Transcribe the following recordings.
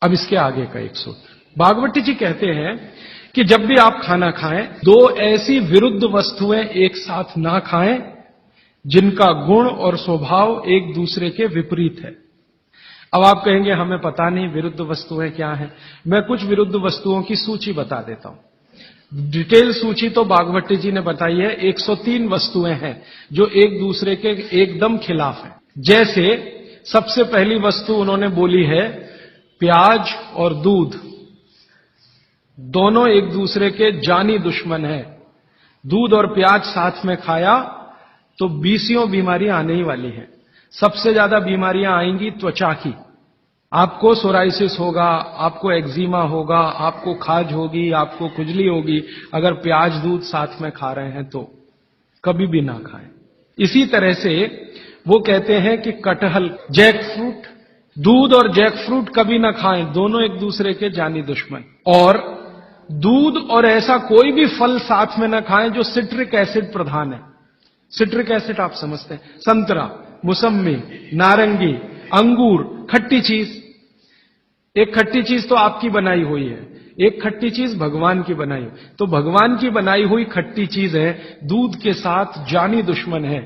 अब इसके आगे का एक सूत्र, भागवती जी कहते हैं कि जब भी आप खाना खाएं, दो ऐसी विरुद्ध वस्तुएं एक साथ ना खाएं जिनका गुण और स्वभाव एक दूसरे के विपरीत है। अब आप कहेंगे हमें पता नहीं विरुद्ध वस्तुएं क्या हैं। मैं कुछ विरुद्ध वस्तुओं की सूची बता देता हूं। डिटेल सूची तो भागवती जी ने बताई है। 103 वस्तुएं हैं जो एक दूसरे के एकदम खिलाफ हैं। जैसे सबसे पहली वस्तु उन्होंने बोली है, प्याज और दूध दोनों एक दूसरे के जानी दुश्मन हैं। दूध और प्याज साथ में खाया तो 20 बीमारियां आने ही वाली हैं। सबसे ज्यादा बीमारियां आएंगी त्वचा की। आपको सोराइसिस होगा, आपको एक्जिमा होगा, आपको खाज होगी, आपको खुजली होगी अगर प्याज दूध साथ में खा रहे हैं तो कभी भी ना खाएं। इसी तरह से वो कहते हैं कि कटहल, जैक फ्रूट, दूध और जैक फ्रूट कभी ना खाएं, दोनों एक दूसरे के जानी दुश्मन। और दूध और ऐसा कोई भी फल साथ में ना खाएं जो सिट्रिक एसिड प्रधान है। सिट्रिक एसिड आप समझते हैं, संतरा, मौसम्मी, नारंगी, अंगूर, खट्टी चीज। एक खट्टी चीज तो आपकी बनाई हुई है, एक खट्टी चीज भगवान की बनाई हुई। तो भगवान की बनाई हुई खट्टी चीज है, दूध के साथ जानी दुश्मन है।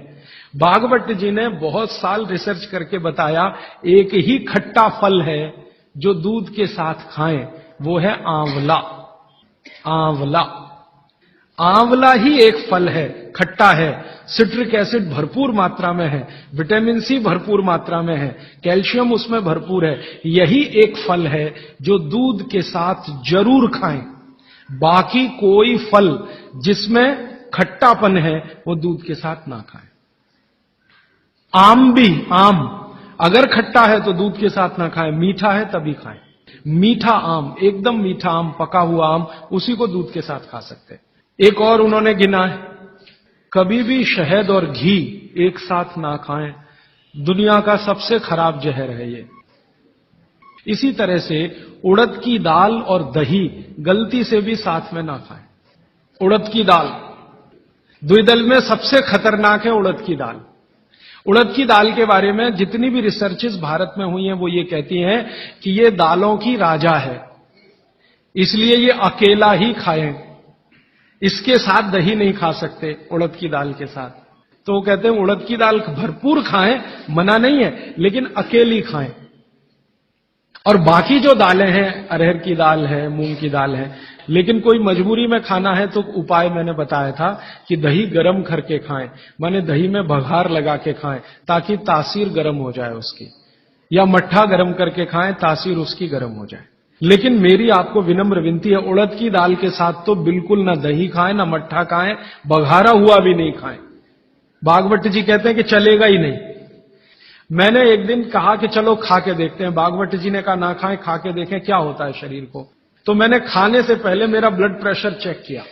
भागवत जी ने बहुत साल रिसर्च करके बताया एक ही खट्टा फल है जो दूध के साथ खाएं, वो है आंवला। आंवला, आंवला ही एक फल है, खट्टा है, सिट्रिक एसिड भरपूर मात्रा में है, विटामिन सी भरपूर मात्रा में है, कैल्शियम उसमें भरपूर है। यही एक फल है जो दूध के साथ जरूर खाएं। बाकी कोई फल जिसमें खट्टापन है वो दूध के साथ ना खाएं। आम भी, आम अगर खट्टा है तो दूध के साथ ना खाएं, मीठा है तभी खाएं। मीठा आम, एकदम मीठा आम, पका हुआ आम, उसी को दूध के साथ खा सकते हैं। एक और उन्होंने गिना है, कभी भी शहद और घी एक साथ ना खाएं, दुनिया का सबसे खराब जहर है ये। इसी तरह से उड़द की दाल और दही गलती से भी साथ में ना खाएं। उड़द की दाल, द्विदल में सबसे खतरनाक है उड़द की दाल। उड़द की दाल के बारे में जितनी भी रिसर्चेस भारत में हुई हैं वो ये कहती हैं कि ये दालों की राजा है, इसलिए ये अकेला ही खाएं, इसके साथ दही नहीं खा सकते उड़द की दाल के साथ। तो वो कहते हैं उड़द की दाल भरपूर खाएं, मना नहीं है, लेकिन अकेली खाएं। और बाकी जो दालें हैं, अरहर की दाल है, मूंग की दाल है, लेकिन कोई मजबूरी में खाना है तो उपाय मैंने बताया था कि दही गर्म करके खाएं, माने दही में बघार लगा के खाएं ताकि तासीर गर्म हो जाए उसकी, या मट्ठा गर्म करके खाएं तासीर उसकी गर्म हो जाए। लेकिन मेरी आपको विनम्र विनती है, उड़द की दाल के साथ तो बिल्कुल ना दही खाएं, ना मट्ठा खाएं, बघारा हुआ भी नहीं खाएं। भागवत जी कहते हैं कि चलेगा ही नहीं। मैंने एक दिन कहा कि चलो खा के देखते हैं। भागवत जी ने कहा ना खाएं, खा के देखें क्या होता है शरीर को। तो मैंने खाने से पहले मेरा ब्लड प्रेशर चेक किया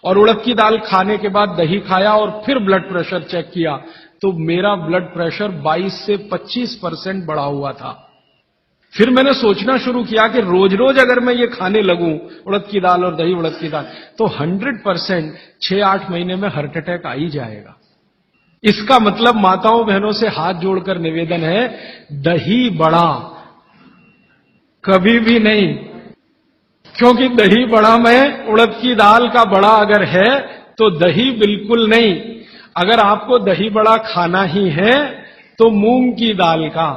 और उड़द की दाल खाने के बाद दही खाया और फिर ब्लड प्रेशर चेक किया तो मेरा ब्लड प्रेशर 22 से 25% बढ़ा हुआ था। फिर मैंने सोचना शुरू किया कि रोज रोज अगर मैं ये खाने लगूं उड़द की दाल और दही उड़द की दाल तो 100% 6-8 महीने में हार्ट अटैक आ ही जाएगा। इसका मतलब माताओं बहनों से हाथ जोड़कर निवेदन है, दही बड़ा कभी भी नहीं, क्योंकि दही बड़ा में उड़द की दाल का बड़ा अगर है तो दही बिल्कुल नहीं। अगर आपको दही बड़ा खाना ही है तो मूंग की दाल का,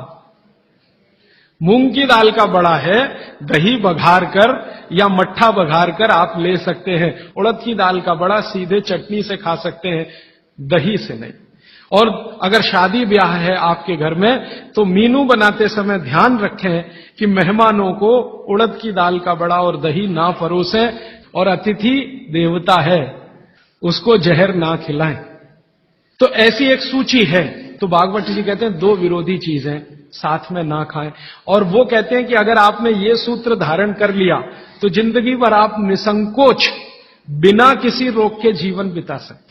मूंग की दाल का बड़ा है, दही बघार कर या मट्ठा बघार कर आप ले सकते हैं। उड़द की दाल का बड़ा सीधे चटनी से खा सकते हैं, दही से नहीं। और अगर शादी ब्याह है आपके घर में तो मीनू बनाते समय ध्यान रखें कि मेहमानों को उड़द की दाल का बड़ा और दही ना परोसें, और अतिथि देवता है उसको जहर ना खिलाएं। तो ऐसी एक सूची है। तो भागवत जी कहते हैं दो विरोधी चीजें साथ में ना खाएं। और वो कहते हैं कि अगर आपने ये सूत्र धारण कर लिया तो जिंदगी भर आप निसंकोच बिना किसी रोग के जीवन बिता सकते हैं।